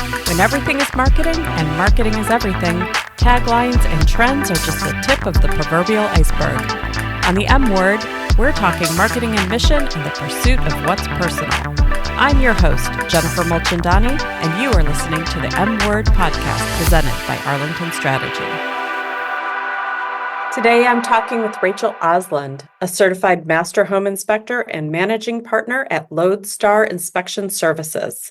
When everything is marketing and marketing is everything, taglines and trends are just the tip of the proverbial iceberg. On the M Word, we're talking marketing and mission and the pursuit of what's personal. I'm your host, Jennifer Mulchandani, and you are listening to the M Word podcast presented by Arlington Strategy. Today, I'm talking with Rachel Oslund, a certified master home inspector and managing partner at LodeStar Inspection Services.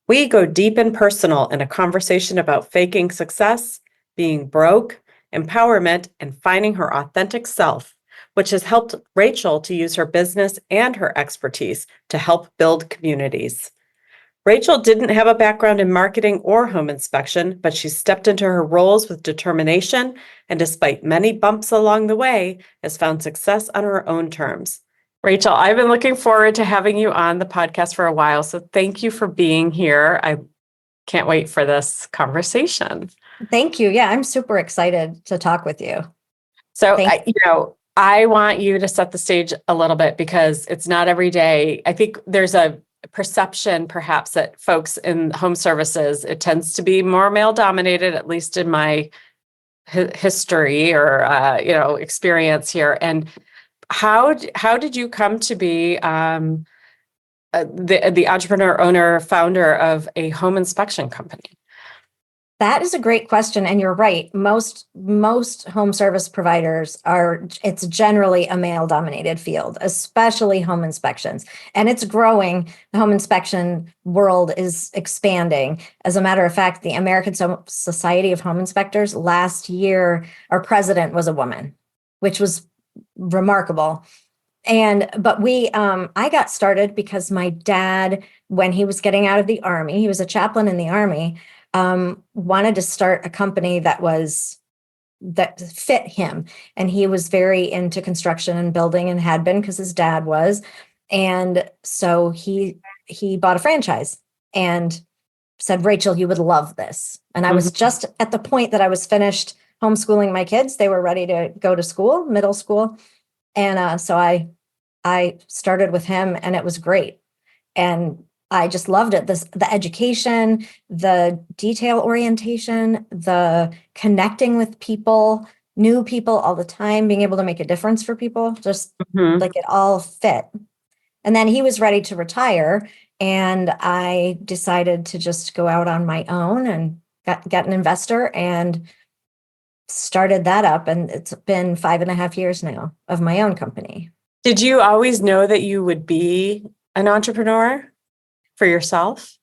We go deep and personal in a conversation about faking success, being broke, empowerment, and finding her authentic self, which has helped Rachel to use her business and her expertise to help build communities. Rachel didn't have a background in marketing or home inspection, but she stepped into her roles with determination and, despite many bumps along the way, has found success on her own terms. Rachel, I've been looking forward to having you on the podcast for a while, so thank you for being here. I can't wait for this conversation. Thank you. Yeah, I'm super excited to talk with you. So, I want you to set the stage a little bit because it's not every day. I think there's a perception perhaps that folks in home services, it tends to be more male dominated, at least in my history or, experience here. And how did you come to be the entrepreneur, owner, founder of a home inspection company? That is a great question. And you're right. Most home service providers it's generally a male dominated field, especially home inspections. And it's growing. The home inspection world is expanding. As a matter of fact, the American Society of Home Inspectors last year, our president was a woman, which was remarkable. But I got started because my dad, when he was getting out of the Army, he was a chaplain in the Army, wanted to start a company that fit him. And he was very into construction and building and had been because his dad was. And so he bought a franchise and said, Rachel, you would love this. And I was just at the point that I was finished homeschooling my kids. They were ready to go to school, middle school. And so I started with him and it was great. And I just loved it. The education, the detail orientation, the connecting with people, new people all the time, being able to make a difference for people, just like it all fit. And then he was ready to retire. And I decided to just go out on my own and get an investor and started that up. And it's been 5.5 years now of my own company. Did you always know that you would be an entrepreneur for yourself?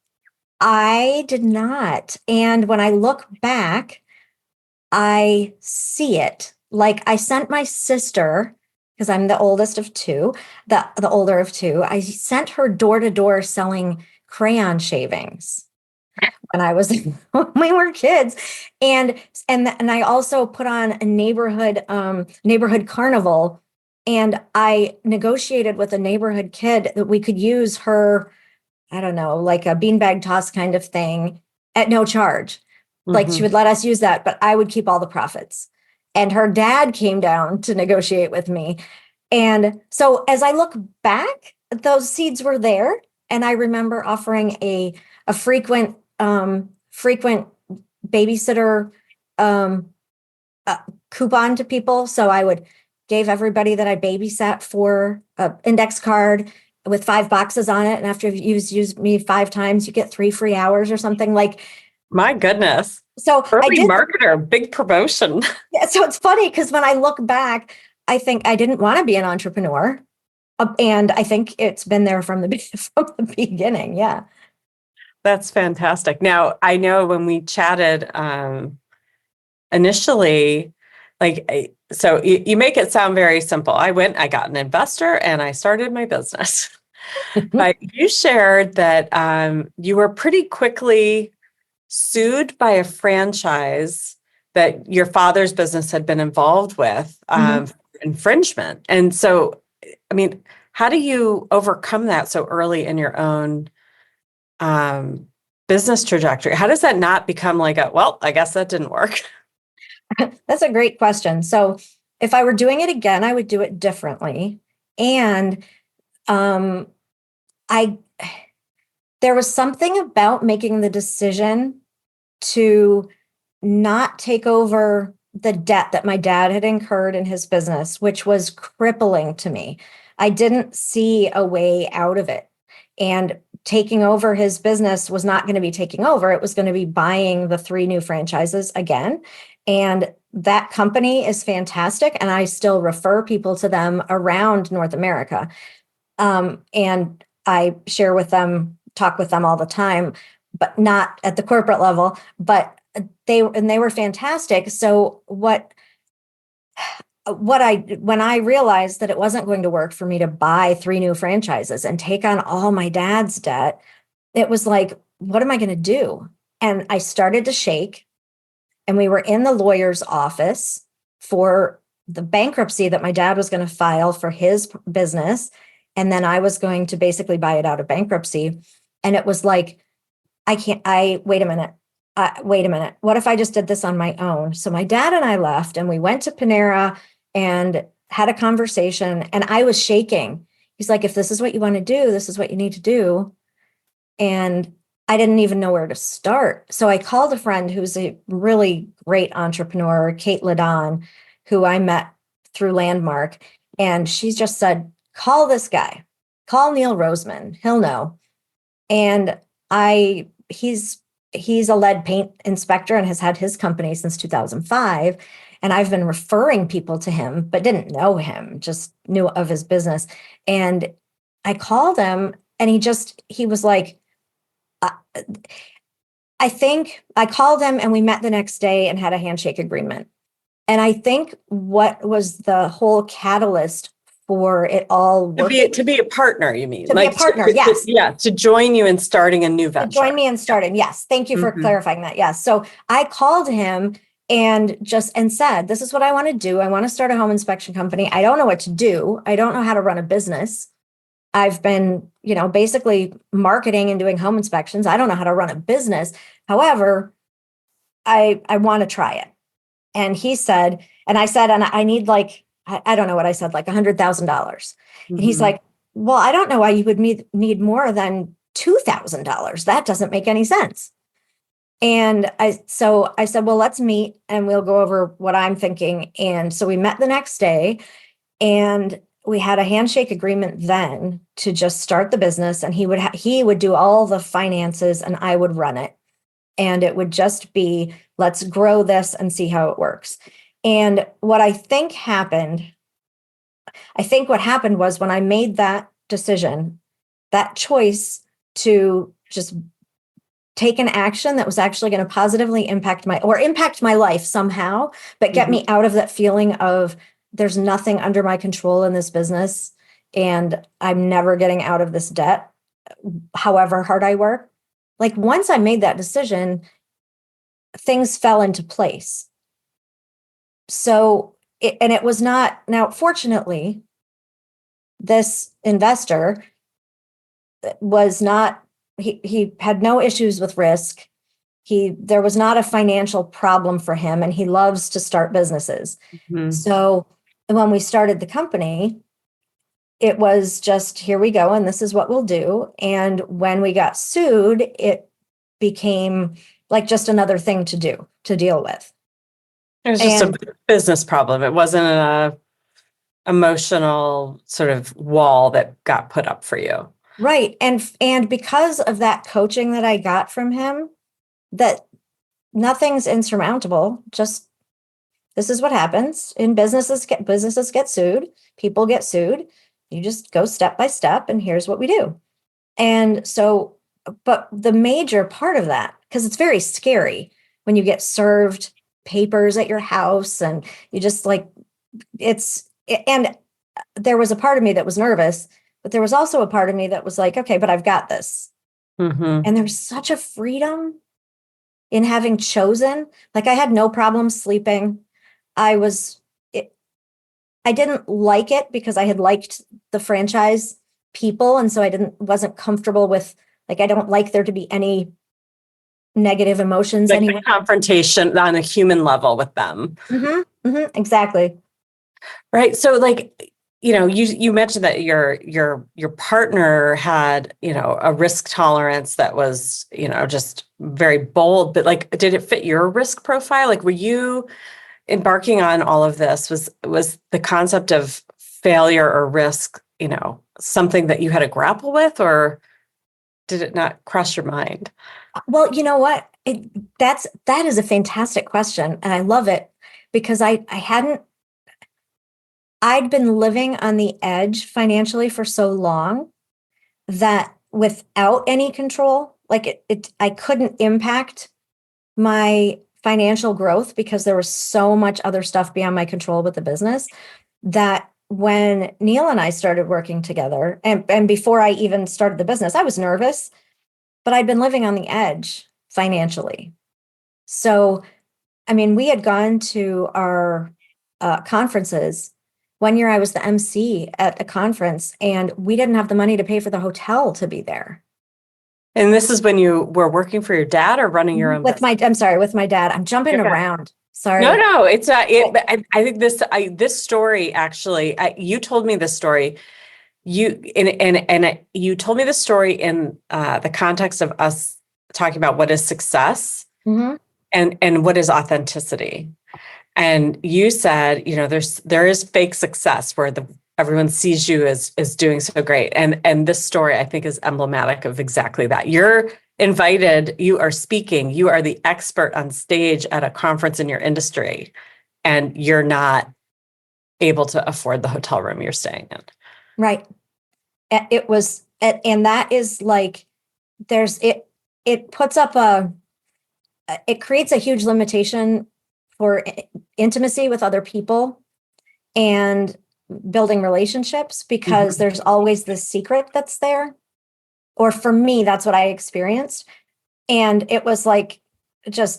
I did not. And when I look back, I see it. Like I sent my sister, because I'm the oldest of two, the older of two, I sent her door to door selling crayon shavings when we were kids. And I also put on a neighborhood carnival. And I negotiated with a neighborhood kid that we could use her, I don't know, like a beanbag toss kind of thing at no charge. Like she would let us use that, but I would keep all the profits. And her dad came down to negotiate with me. And so as I look back, those seeds were there. And I remember offering a frequent babysitter coupon to people. So I gave everybody that I babysat for an index card with 5 boxes on it. And after you've used me 5 times, you get 3 free hours or something. Like, my goodness. So early marketer, big promotion. Yeah. So it's funny because when I look back, I think I didn't want to be an entrepreneur. And I think it's been there from the beginning. Yeah. That's fantastic. Now, I know when we chatted initially, so you make it sound very simple. I got an investor and I started my business. But you shared that you were pretty quickly sued by a franchise that your father's business had been involved with for infringement. And so, I mean, how do you overcome that so early in your own business trajectory? How does that not become like I guess that didn't work? That's a great question. So if I were doing it again, I would do it differently. And I There was something about making the decision to not take over the debt that my dad had incurred in his business, which was crippling to me. I didn't see a way out of it. And taking over his business was not going to be taking over. It was going to be buying the 3 new franchises again. And that company is fantastic. And I still refer people to them around North America. And I share with them, talk with them all the time, but not at the corporate level. But they were fantastic. So when I realized that it wasn't going to work for me to buy 3 new franchises and take on all my dad's debt, it was like, what am I going to do? And I started to shake. And we were in the lawyer's office for the bankruptcy that my dad was going to file for his business. And then I was going to basically buy it out of bankruptcy. And it was like, wait a minute. What if I just did this on my own? So my dad and I left and we went to Panera and had a conversation, and I was shaking. He's like, if this is what you want to do, this is what you need to do. And I didn't even know where to start. So I called a friend who's a really great entrepreneur, Kate Ladon, who I met through Landmark. And she just said, call this guy, call Neil Roseman, he'll know. And he's a lead paint inspector and has had his company since 2005. And I've been referring people to him, but didn't know him, just knew of his business. And I called him and he was like, I think I called him and we met the next day and had a handshake agreement. And I think what was the whole catalyst for it all working? To be a partner, you mean? To be a partner, yes. Yeah, to join you in starting a new venture. To join me in starting, yes. Thank you for clarifying that. Yes. So I called him and said, this is what I want to do. I want to start a home inspection company. I don't know what to do. I don't know how to run a business. I've been, basically marketing and doing home inspections. I don't know how to run a business. However, I want to try it. And he said, and I said, and I need I don't know what I said, like $100,000. And he's like, well, I don't know why you would need more than $2,000. That doesn't make any sense. And I said, well, let's meet and we'll go over what I'm thinking. And so we met the next day and we had a handshake agreement then to just start the business, and he would do all the finances and I would run it. And it would just be, let's grow this and see how it works. And what what happened was when I made that decision, that choice to just take an action that was actually going to positively impact my life somehow, but get me out of that feeling of there's nothing under my control in this business and I'm never getting out of this debt, however hard I work. Like once I made that decision, things fell into place. So, it was not, now, fortunately, this investor was not, he had no issues with risk. There was not a financial problem for him, and he loves to start businesses. So when we started the company, it was just, here we go, and this is what we'll do. And when we got sued, it became like just another thing to deal with. It was just a business problem. It wasn't an emotional sort of wall that got put up for you. Right. And because of that coaching that I got from him, that nothing's insurmountable. Just this is what happens in businesses. Businesses get sued. People get sued. You just go step by step, and here's what we do. And so, but the major part of that, because it's very scary when you get served papers at your house and you just and there was a part of me that was nervous, but there was also a part of me that was like, okay, but I've got this. And there's such a freedom in having chosen. Like I had no problem sleeping. I didn't like it because I had liked the franchise people. And so I wasn't comfortable with, I don't like there to be any negative emotions. Like the confrontation on a human level with them. Exactly. Right. So you mentioned that your partner had, a risk tolerance that was, just very bold, but like, did it fit your risk profile? Like, were you embarking on all of this? Was the concept of failure or risk, something that you had to grapple with, or did it not cross your mind? Well, you know what? That is a fantastic question, and I love it because I'd been living on the edge financially for so long that without any control, like I couldn't impact my financial growth because there was so much other stuff beyond my control with the business, that when Neil and I started working together, and before I even started the business, I was nervous, but I'd been living on the edge financially. So, I mean, we had gone to our conferences. One year I was the MC at a conference, and we didn't have the money to pay for the hotel to be there. And this is when you were working for your dad or running your own business? I'm sorry, with my dad. I'm jumping Okay. around. Sorry. No, it's not. I think this story actually. You told me this story. You told me this story in the context of us talking about what is success Mhm. and what is authenticity. And you said, there is fake success where everyone sees you as doing so great. And this story, I think, is emblematic of exactly that. You're invited, you are speaking, you are the expert on stage at a conference in your industry, and you're not able to afford the hotel room you're staying in. Right. It was, and that is like, it puts up it creates a huge limitation for intimacy with other people and building relationships, because there's always this secret that's there. Or for me, that's what I experienced. And it was like,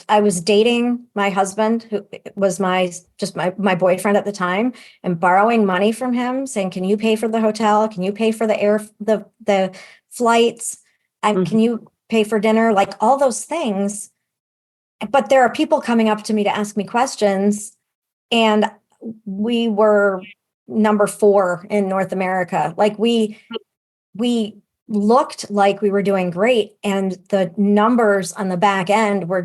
I was dating my husband, who was my boyfriend at the time, and borrowing money from him, saying, can you pay for the hotel? Can you pay for the flights? Can you pay for dinner? Like all those things. But there are people coming up to me to ask me questions, and we were number 4 in North America. Like we looked like we were doing great, and the numbers on the back end were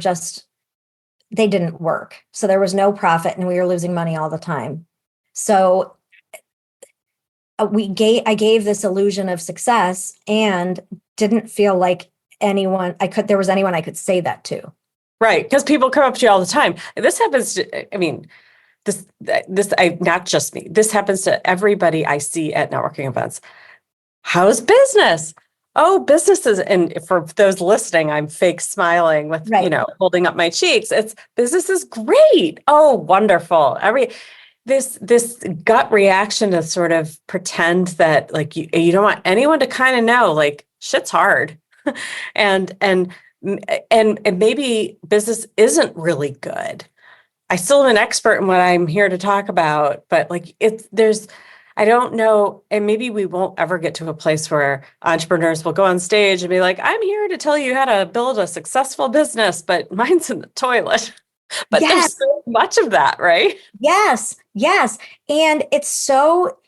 they didn't work. So there was no profit, and we were losing money all the time. So I gave this illusion of success and didn't feel like there was anyone I could say that to. Right. Because people come up to you all the time. This happens to, I mean, not just me. This happens to everybody I see at networking events. How's business? Oh, businesses. And for those listening, I'm fake smiling with, Right. Holding up my cheeks. It's business is great. Oh, wonderful. This gut reaction to sort of pretend that like you don't want anyone to kind of know like shit's hard. and maybe business isn't really good. I still am an expert in what I'm here to talk about, but like I don't know, and maybe we won't ever get to a place where entrepreneurs will go on stage and be like, I'm here to tell you how to build a successful business, but mine's in the toilet. But Yes. there's so much of that, right? Yes. Yes. And it's so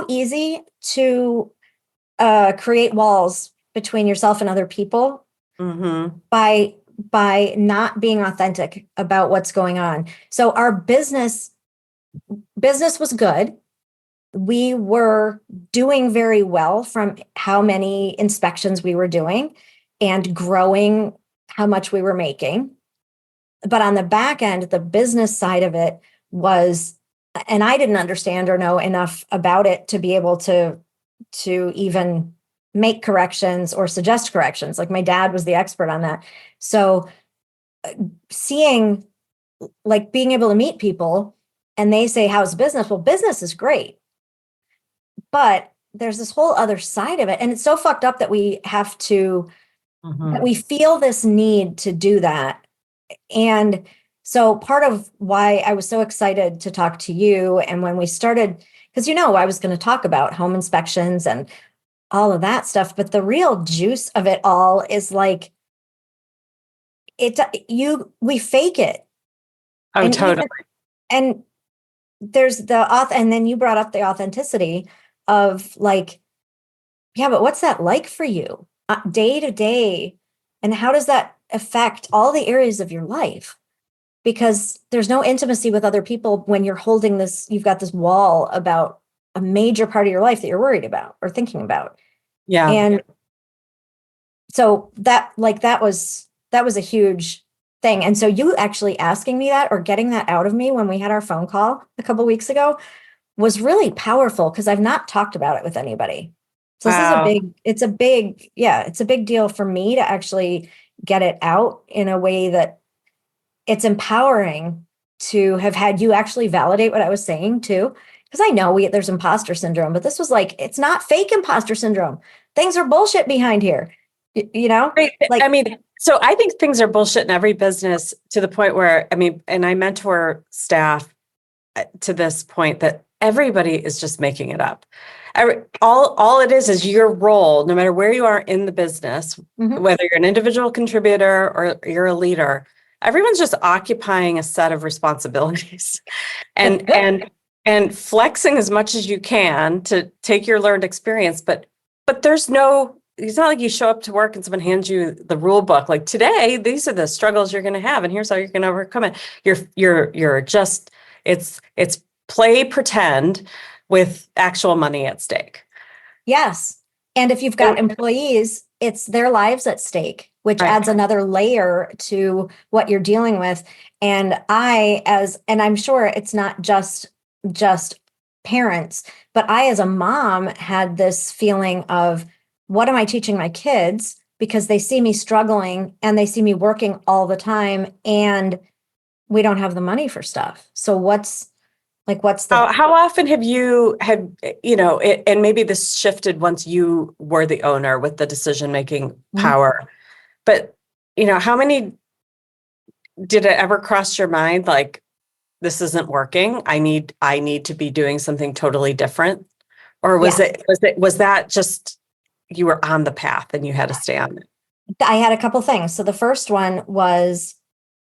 easy to create walls between yourself and other people by not being authentic about what's going on. So our business was good. We were doing very well from how many inspections we were doing and growing how much we were making. But on the back end, the business side of it was, and I didn't understand or know enough about it to be able to even make corrections or suggest corrections. Like my dad was the expert on that. So seeing, like being able to meet people and they say, how's business? Well, business is great. But there's this whole other side of it. And it's so fucked up that we have to, that we feel this need to do that. And so part of why I was so excited to talk to you, and when we started, because I was going to talk about home inspections and all of that stuff, but the real juice of it all is like we fake it. Oh, And totally. and there's the auth, and then you brought up the authenticity of like, yeah, but what's that like for you day to day? And how does that affect all the areas of your life? Because there's no intimacy with other people when you're holding this, you've got this wall about a major part of your life that you're worried about or thinking about. Yeah. And so that was a huge thing. And so you actually asking me that or getting that out of me when we had our phone call a couple weeks ago was really powerful because I've not talked about it with anybody. So this is Wow. it's a big deal for me to actually get it out in a way that it's empowering to have had you actually validate what I was saying too. Because I know there's imposter syndrome, but this was like, it's not fake imposter syndrome. Things are bullshit behind here. You know, Right. like, I mean, so I think things are bullshit in every business to the point where, I mean, and I mentor staff to this point that everybody is just making it up. All it is your role, no matter where you are in the business, mhm. whether you're an individual contributor or you're a leader, everyone's just occupying a set of responsibilities and flexing as much as you can to take your learned experience. But there's no, it's not like you show up to work and someone hands you the rule book. Like today, these are the struggles you're going to have, and here's how you're going to overcome it. You're just, it's play pretend with actual money at stake. Yes. And if you've got employees, it's their lives at stake, which Right. adds another layer to what you're dealing with. And and I'm sure it's not just parents, but I, as a mom, had this feeling of what am I teaching my kids? Because they see me struggling and they see me working all the time and we don't have the money for stuff. So what's the How often have you had, and maybe this shifted once you were the owner with the decision-making Mhm. power, but, how many did it ever cross your mind? Like, this isn't working. I need to be doing something totally different. Or was Yes. was that just, you were on the path and you had to stay on it? I had a couple things. So the first one was,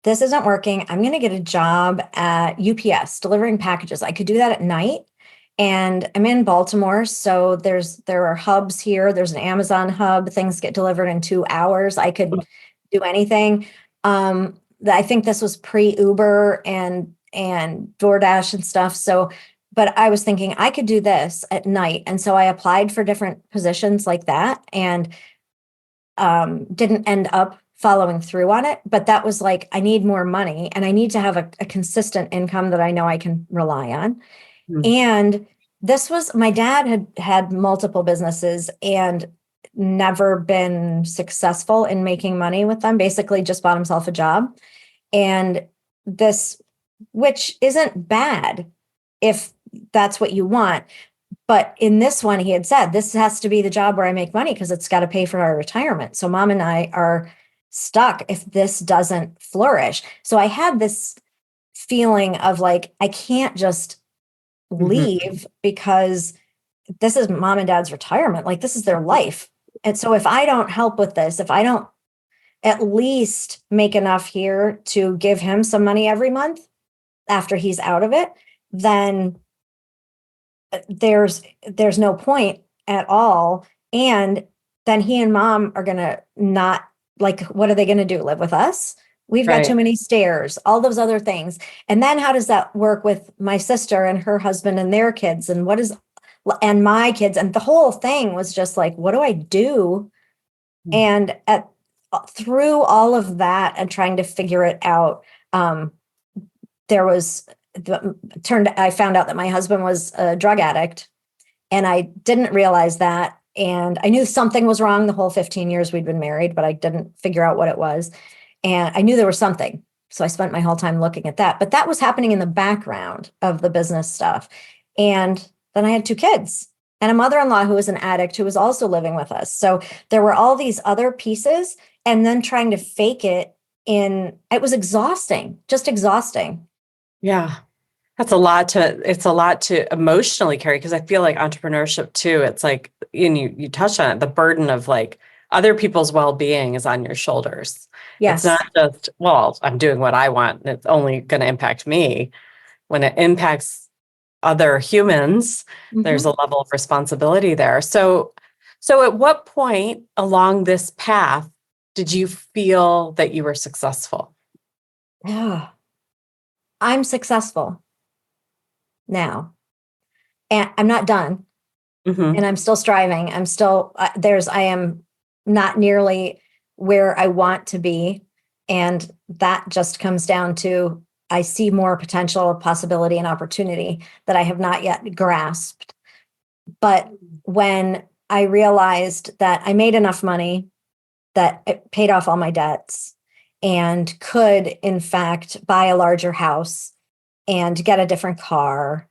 this isn't working. I'm going to get a job at UPS delivering packages. I could do that at night. And I'm in Baltimore, so there are hubs here. There's an Amazon hub. Things get delivered in 2 hours. I could do anything. I think this was pre-Uber and DoorDash and stuff. So, but I was thinking I could do this at night. And so I applied for different positions like that and didn't end up following through on it. But that was like, I need more money and I need to have a consistent income that I know I can rely on. Mm. And this was, my dad had multiple businesses and never been successful in making money with them, basically just bought himself a job. And this, which isn't bad if that's what you want. But in this one, he had said, this has to be the job where I make money because it's got to pay for our retirement. So mom and I are stuck if this doesn't flourish. So I had this feeling of like, I can't just Mhm. leave because this is mom and dad's retirement. Like, this is their life. And so if I don't help with this, if I don't at least make enough here to give him some money every month after he's out of it, then there's no point at all. And then he and mom are going to not, like, what are they going to do? Live with us? We've got too Right. many stairs, all those other things. And then how does that work with my sister and her husband and their kids? And my kids? And the whole thing was just like, what do I do? Mm. And through all of that and trying to figure it out, there was I found out that my husband was a drug addict and I didn't realize that. And I knew something was wrong the whole 15 years we'd been married, but I didn't figure out what it was. And I knew there was something. So I spent my whole time looking at that. But that was happening in the background of the business stuff. And then I had 2 kids and a mother-in-law who was an addict who was also living with us. So there were all these other pieces and then trying to fake it it was exhausting, just exhausting. Yeah. It's a lot to emotionally carry because I feel like entrepreneurship too, it's like, and you touched on it, the burden of like other people's well-being is on your shoulders. It's not Yes. just, well, I'm doing what I want and it's only going to impact me. When it impacts other humans, there's a level of responsibility there. So at what point along this path did you feel that you were successful? Yeah. I'm successful now, and I'm not done, Mm-hmm. and I'm still striving. I'm still I am not nearly where I want to be, and that just comes down to I see more potential, possibility, and opportunity that I have not yet grasped. But when I realized that I made enough money that it paid off all my debts and could, in fact, buy a larger house and get a different car,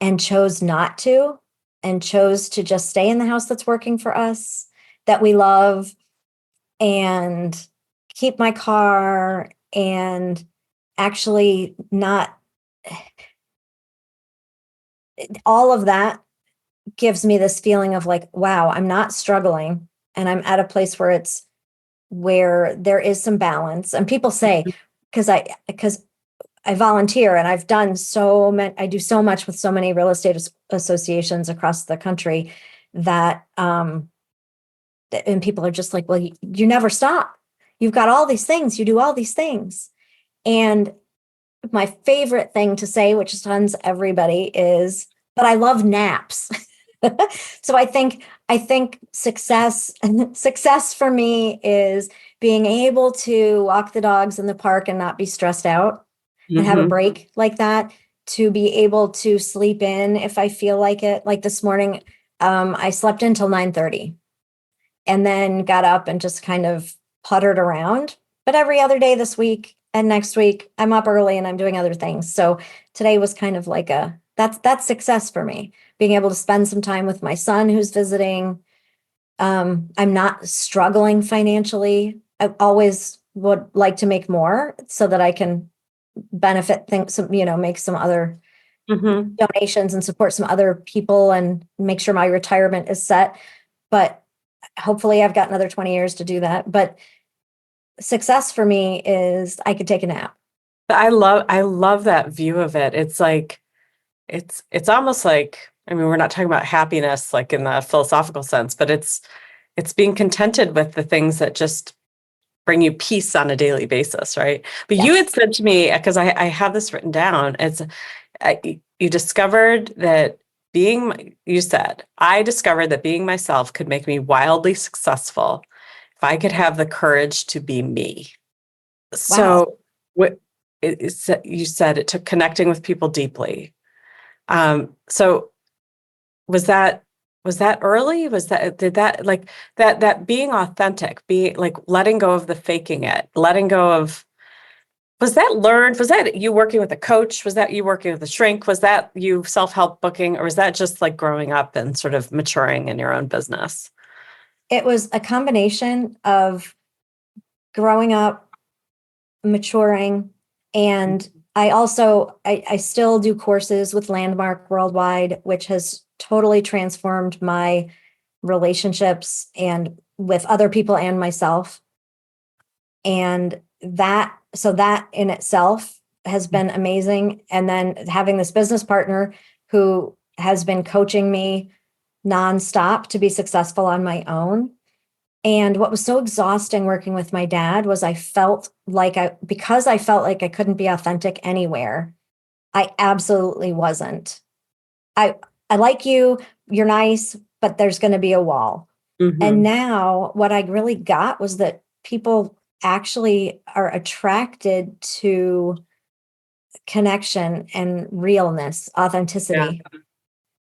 and chose not to, and chose to just stay in the house that's working for us, that we love, and keep my car, and actually not all of that gives me this feeling of like, wow, I'm not struggling, and I'm at a place where there is some balance. And people say, because I volunteer and I've done I do so much with so many real estate associations across the country that, and people are just like, well, you never stop. You've got all these things, you do all these things. And my favorite thing to say, which stuns everybody, is, but I love naps. So I think success for me is being able to walk the dogs in the park and not be stressed out and have a break like that, to be able to sleep in if I feel like it. Like this morning, I slept until 9:30 and then got up and just kind of puttered around. But every other day this week and next week, I'm up early and I'm doing other things. So today was kind of like that's success for me, being able to spend some time with my son who's visiting. I'm not struggling financially. I always would like to make more so that I can benefit things, make some other donations and support some other people and make sure my retirement is set. But hopefully I've got another 20 years to do that. But success for me is I could take a nap. I love that view of it. It's like it's almost like, I mean, we're not talking about happiness like in the philosophical sense, but it's being contented with the things that just bring you peace on a daily basis, right? But you Yes. had said to me, because I have this written down, you discovered that you said, I discovered that being myself could make me wildly successful if I could have the courage to be me. Wow. So what you said it took connecting with people deeply. So was that early? Did that like that being authentic, be like letting go of the faking it, letting go of, was that learned? Was that you working with a coach? Was that you working with a shrink? Was that you self-help booking? Or was that just like growing up and sort of maturing in your own business? It was a combination of growing up, maturing, and I still do courses with Landmark Worldwide, which has totally transformed my relationships and with other people and myself. And that in itself has been amazing. And then having this business partner who has been coaching me nonstop to be successful on my own. And what was so exhausting working with my dad was because I felt like I couldn't be authentic anywhere, I absolutely wasn't. I I like you, you're nice, but there's going to be a wall. And Mm-hmm. now what I really got was that people actually are attracted to connection and realness, Yeah. authenticity.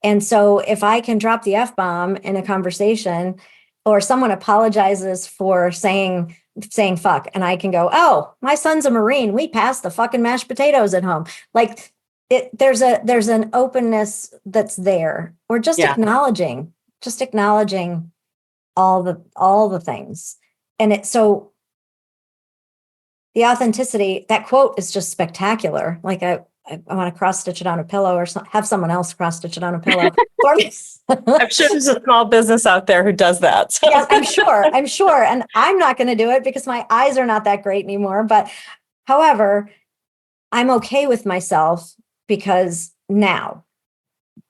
And so if I can drop the F-bomb in a conversation, or someone apologizes for saying fuck, and I can go, "Oh, my son's a Marine. We pass the fucking mashed potatoes at home." Like there's an openness that's there. Or Yeah. just acknowledging all the things. And the authenticity, that quote is just spectacular. Like I want to cross stitch it on a pillow, or have someone else cross stitch it on a pillow for me. I'm sure there's a small business out there who does that. So. Yes, I'm sure. And I'm not going to do it because my eyes are not that great anymore. But however, I'm okay with myself because now.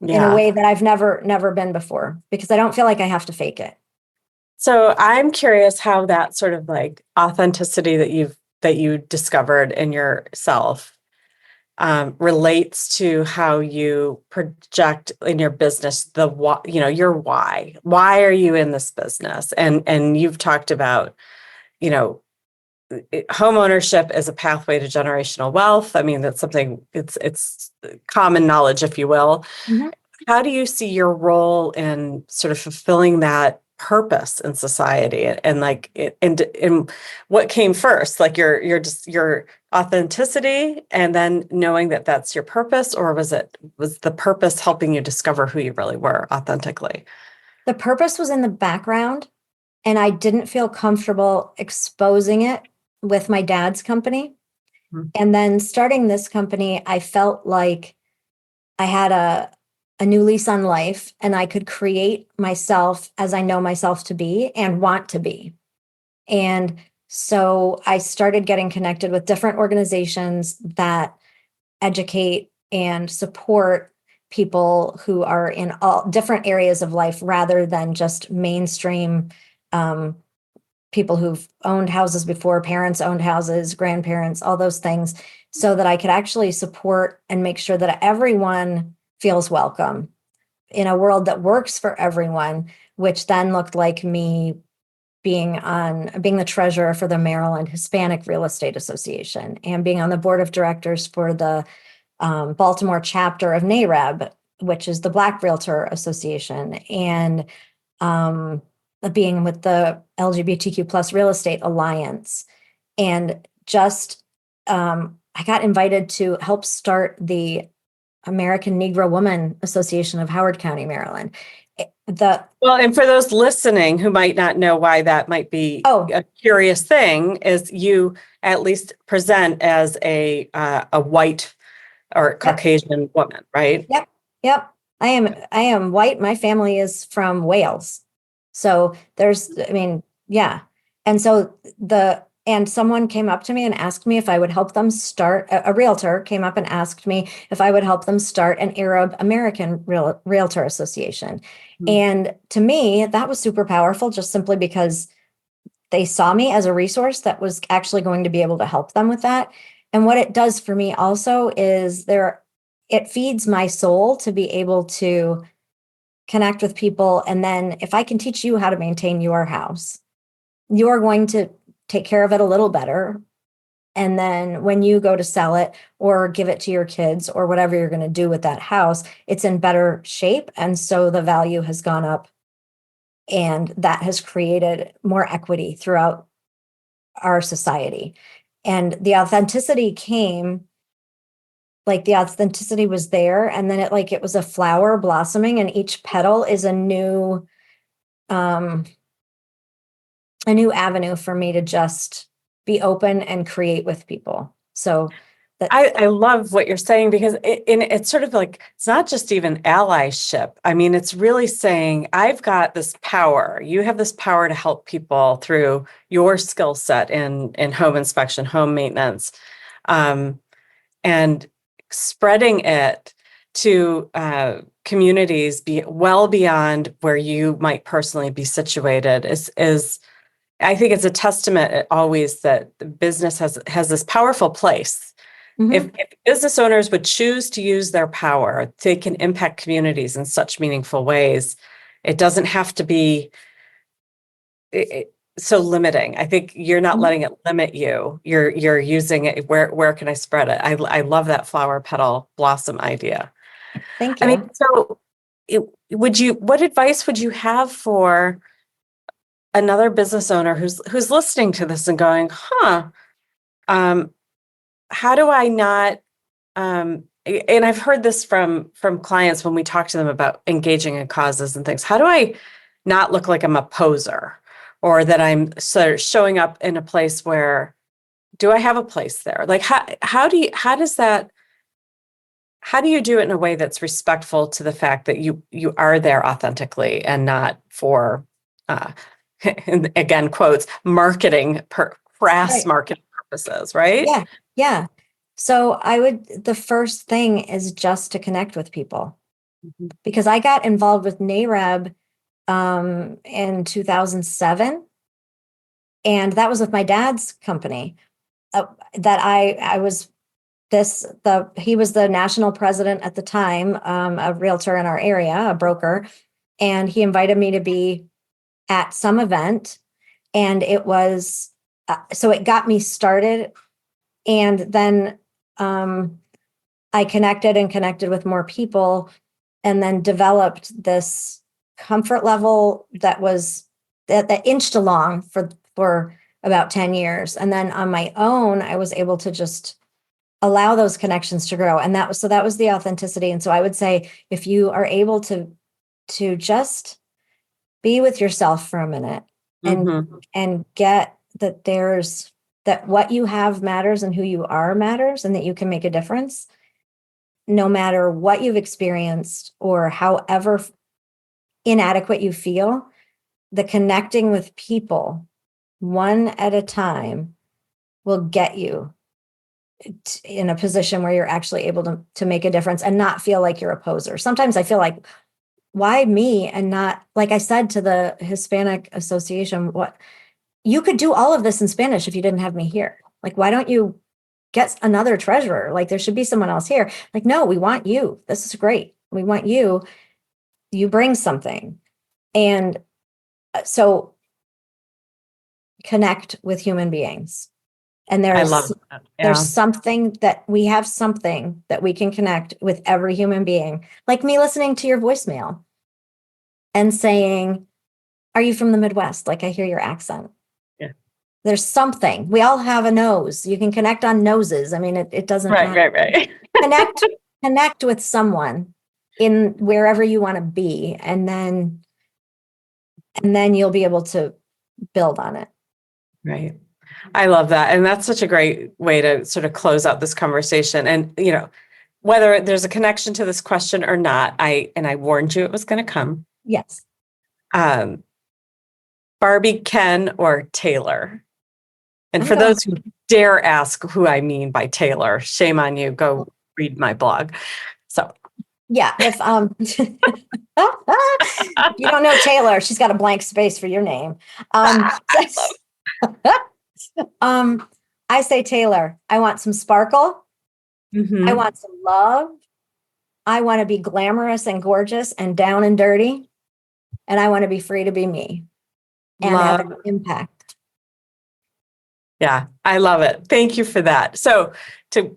in a Yeah. way that I've never been before, because I don't feel like I have to fake it. So I'm curious how that sort of like authenticity that you discovered in yourself relates to how you project in your business the why, your why. Why are you in this business? And you've talked about, you know, home ownership as a pathway to generational wealth. I mean, that's something it's common knowledge, if you will. Mhm. How do you see your role in sort of fulfilling that purpose in society, and like and what came first, like your authenticity and then knowing that that's your purpose, or was the purpose helping you discover who you really were authentically? The purpose was in the background, and I didn't feel comfortable exposing it with my dad's company. Mhm. And then starting this company, I felt like I had a new lease on life, and I could create myself as I know myself to be and want to be. And so I started getting connected with different organizations that educate and support people who are in all different areas of life rather than just mainstream um, people who've owned houses before, parents owned houses, grandparents, all those things, so that I could actually support and make sure that everyone feels welcome in a world that works for everyone, which then looked like me being the treasurer for the Maryland Hispanic Real Estate Association and being on the board of directors for the Baltimore chapter of NAREB, which is the Black Realtor Association, and um, being with the LGBTQ plus Real Estate Alliance. And just I got invited to help start the American Negro Woman Association of Howard County, Maryland. The Well, and for those listening who might not know why that might be oh a curious thing, is you at least present as a white or yep, Caucasian woman, right? yep, yep. I am white. My family is from Wales. So I mean, yeah. And so someone came up to me and asked me if I would help them start, a realtor came up and asked me if I would help them start an Arab American Realtor Association. Mhm. And to me, that was super powerful just simply because they saw me as a resource that was actually going to be able to help them with that. And what it does for me also is it feeds my soul to be able to connect with people. And then if I can teach you how to maintain your house, you're going to take care of it a little better. And then when you go to sell it or give it to your kids or whatever you're going to do with that house, it's in better shape. And so the value has gone up, and that has created more equity throughout our society. And the authenticity was there. And then it was a flower blossoming, and each petal is um, a new avenue for me to just be open and create with people. So that, I love what you're saying, because it's sort of like, it's not just even allyship. I mean, it's really saying, I've got this power. You have this power to help people through your skill set in home inspection, home maintenance, and spreading it to communities well beyond where you might personally be situated is I think it's a testament always that the business has this powerful place. Mhm. If business owners would choose to use their power, they can impact communities in such meaningful ways. It doesn't have to be so limiting. I think you're not Mhm. letting it limit you. You're using it. Where can I spread it? I love that flower petal blossom idea. Thank I mean, you. so what advice would you have for another business owner who's listening to this and going, huh, um, how do I not, and I've heard this from clients when we talk to them about engaging in causes and things. How do I not look like I'm a poser, or that I'm sort of showing up in a place where, do I have a place there? Like how do you do it in a way that's respectful to the fact that you are there authentically and not for uh, and again, quotes, crass Right. marketing purposes, right? Yeah. Yeah. So the first thing is just to connect with people. because I got involved with NAREB in 2007. And that was with my dad's company. He was the national president at the time, a realtor in our area, a broker, and he invited me to be at some event, and it was so it got me started, and then I connected with more people, and then developed this comfort level that inched along for about 10 years. And then on my own, I was able to just allow those connections to grow. And that was the authenticity. And so I would say, if you are able to just be with yourself for a minute and get that what you have matters and who you are matters, and that you can make a difference no matter what you've experienced or however inadequate you feel. The connecting with people one at a time will get you in a position where you're actually able to make a difference and not feel like you're a poser. Sometimes I feel like, why me and not, like I said to the Hispanic Association, what you could do all of this in Spanish if you didn't have me here. Like, why don't you get another treasurer? Like, there should be someone else here. Like, no, we want you. This is great. We want you. You bring something. And so connect with human beings. And I love that. Yeah. There's something that we can connect with every human being. Like me listening to your voicemail and saying, are you from the Midwest? Like, I hear your accent. Yeah. There's something. We all have a nose. You can connect on noses. I mean, it doesn't matter. Right. Connect with someone in wherever you want to be. And then you'll be able to build on it. Right. I love that. And that's such a great way to sort of close out this conversation. And, whether there's a connection to this question or not, I warned you it was going to come. Yes. Barbie, Ken, or Taylor? And for know. those who dare ask who I mean by Taylor, shame on you. Go read my blog. So. Yeah, if you don't know Taylor, she's got a blank space for your name. I say Taylor. I want some sparkle. I want some love. I want to be glamorous and gorgeous and down and dirty. And I want to be free to be me and have an impact. Yeah, I love it. Thank you for that. So to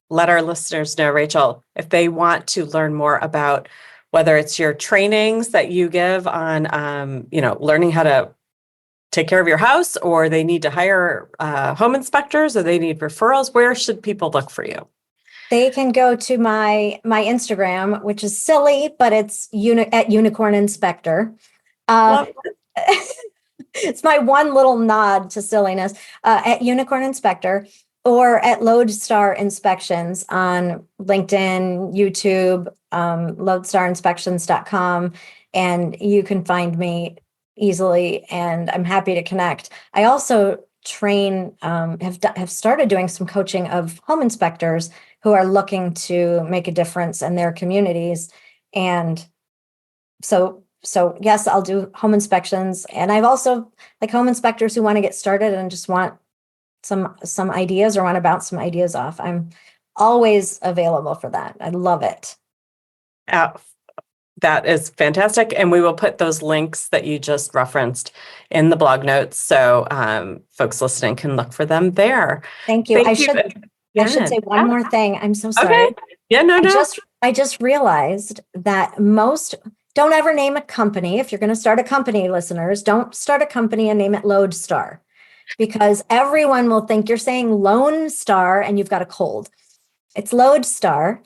let our listeners know, Rachel, if they want to learn more about whether it's your trainings that you give on, learning how to take care of your house, or they need to hire home inspectors, or they need referrals, where should people look for you? They can go to my Instagram, which is silly, but it's at Unicorn Inspector. It's my one little nod to silliness, at Unicorn Inspector, or at LodeStar Inspections on LinkedIn, YouTube, LodeStarInspections.com, and you can find me easily, and I'm happy to connect. I also train, have started doing some coaching of home inspectors who are looking to make a difference in their communities. And so yes, I'll do home inspections. And I've also like home inspectors who want to get started and just want some ideas or want to bounce some ideas off. I'm always available for that. I love it. That is fantastic. And we will put those links that you just referenced in the blog notes, so folks listening can look for them there. Thank you. I should say one more thing. I'm so sorry. Okay. Yeah, no. I just realized that most don't ever name a company. If you're going to start a company, listeners, don't start a company and name it LodeStar, because everyone will think you're saying Lone Star and you've got a cold. It's LodeStar.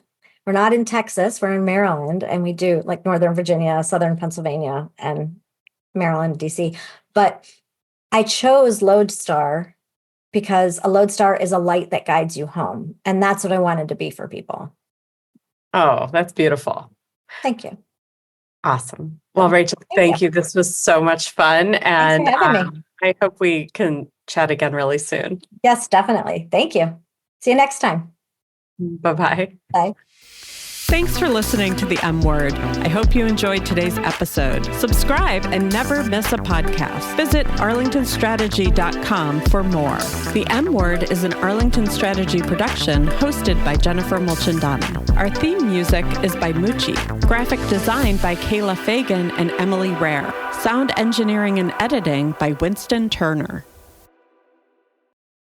We're not in Texas, we're in Maryland, and we do like Northern Virginia, Southern Pennsylvania, and Maryland, DC. But I chose LodeStar because a LodeStar is a light that guides you home. And that's what I wanted to be for people. Oh, that's beautiful. Thank you. Awesome. Well, Rachel, thank you. This was so much fun. And thanks for having me. I hope we can chat again really soon. Yes, definitely. Thank you. See you next time. Bye-bye. Bye. Thanks for listening to The M Word. I hope you enjoyed today's episode. Subscribe and never miss a podcast. Visit arlingtonstrategy.com for more. The M Word is an Arlington Strategy production hosted by Jennifer Mulchandani. Our theme music is by Moochie. Graphic design by Kayla Fagan and Emily Rare. Sound engineering and editing by Winston Turner.